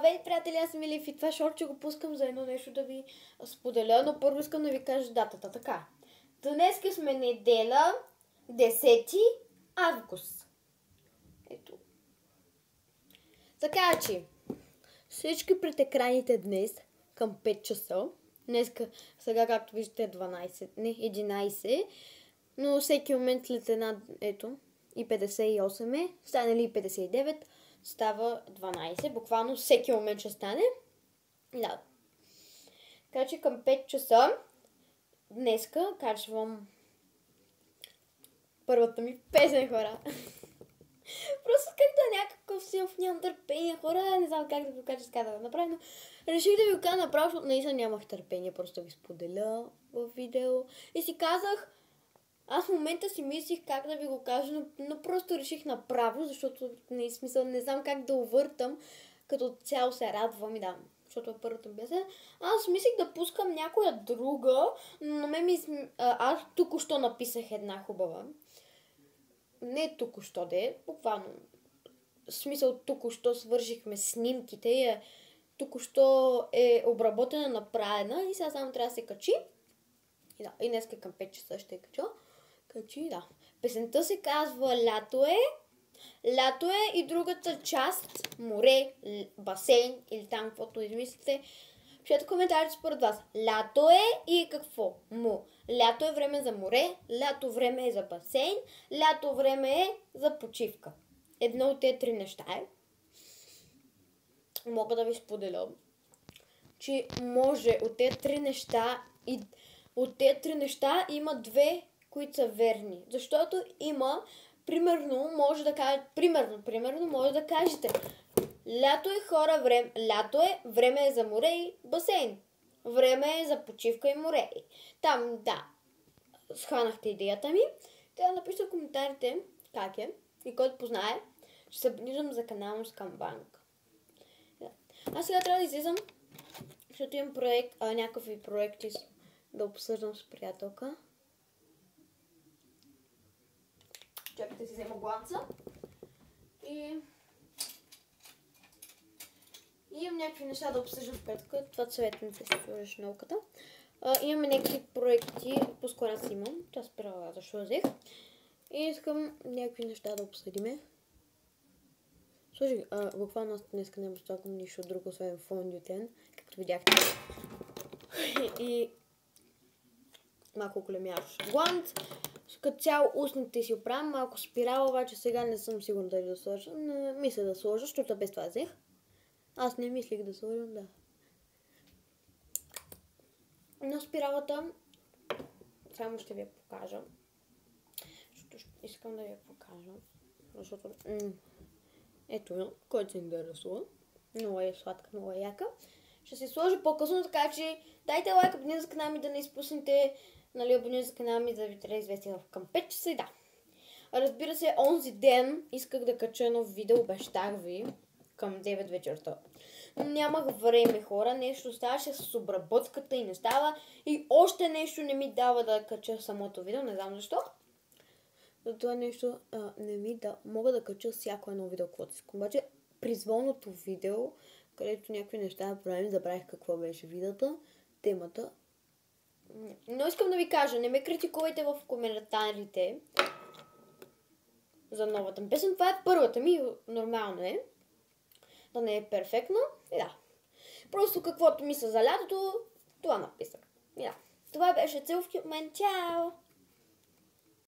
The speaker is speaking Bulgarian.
Здравейте, приятели, аз съм Илиф и това шортче го пускам за едно нещо да ви споделя, но първо искам да ви кажа датата. Така, днеска сме неделя, 10 август. Ето. Така че, всички пред екраните днес, към 5 часа, днеска, сега както виждате 11, но всеки момент след една, ето, и 58 е, станали и 59, става 12, буквално всеки момент ще стане. Да. Така че към 5 часа днеска качвам първата ми песен, хора. Просто как да някакъв силов, нямам търпение, хора, не знам как да го кажа, така да го направя, но реших да ви го кажа направо, защото наистина нямах търпение, просто да ви споделя в видео. И си казах, аз в момента си мислих как да ви го кажа, но просто реших направо, защото не знам как да увъртам, като цяло се радвам и да, защото е първата песен. Аз мислих да пускам някоя друга, но аз току-що написах една хубава. Не току-що де, буквално. В смисъл току-що свършихме снимките и току-що е обработена, направена и сега само трябва да се качи. И да, и днес към 5 часа ще кача. Качи, да. Песента се казва Лято е. Лято е и другата част, море, басейн или там каквото измислите. Пишете коментарите според вас. Лято е и какво? Лято е време за море, лято време е за басейн, лято време е за почивка. Едно от тези три неща е. Мога да ви споделя, че може от тези три неща има две, които са верни. Защото има, примерно може да кажете, лято е лято е, време е за море и басейн. Време е за почивка и море. Там, да, схванахте идеята ми. Трябва да напишете в коментарите как е и който познае, ще се абонирам за канал Скамбанк. Да. Аз сега трябва да излизам, защото имам някакви проекти да обсъждам с приятелка. Чакайте си взема гланца. И имам някакви неща да обсъждам с приятелка. Това цветница ще сложиш науката. Имаме някакви проекти, по-скоро аз имам. Това спирала защо взех. И искам някакви неща да обсъдиме. Слушай, буквално аз днес не слагам нищо друго, освен фондютен, както видяхте. И малко големяш гланц. Като цяло устните си оправям, малко спирала, обаче сега не съм сигурна дали да сложа. Не мисля да сложа, защото без това взех. Аз не мислих да сложа, да. Но спиралата само ще ви я покажа. Искам да ви я покажа. Защото ето, който се интересува. Много е сладка, много е яка. Ще се сложи по-късно, така че дайте лайк, абонирайте за канала ми да не изпуснете. Абонирайте за канала ми, за да ви трябва известия към 5 часа и да. Разбира се, онзи ден исках да кача едно видео, обещах ви, към 9 вечерта. Но нямах време, хора, нещо ставаше с обработката и не става. И още нещо не ми дава да кача самото видео, не знам защо. За това нещо не ми да мога да кача всяко едно видео, каквото искам. Обаче призволното видео, където някакви неща правим, забравих какво беше видеото, темата. Но искам да ви кажа, не ме критикувайте в коментарите за новата ми песен. Това е първата ми, нормално е. Да не е перфектно. И да. Просто каквото мисля за лятото, това написах. И да. Това беше цел в момент. Чао!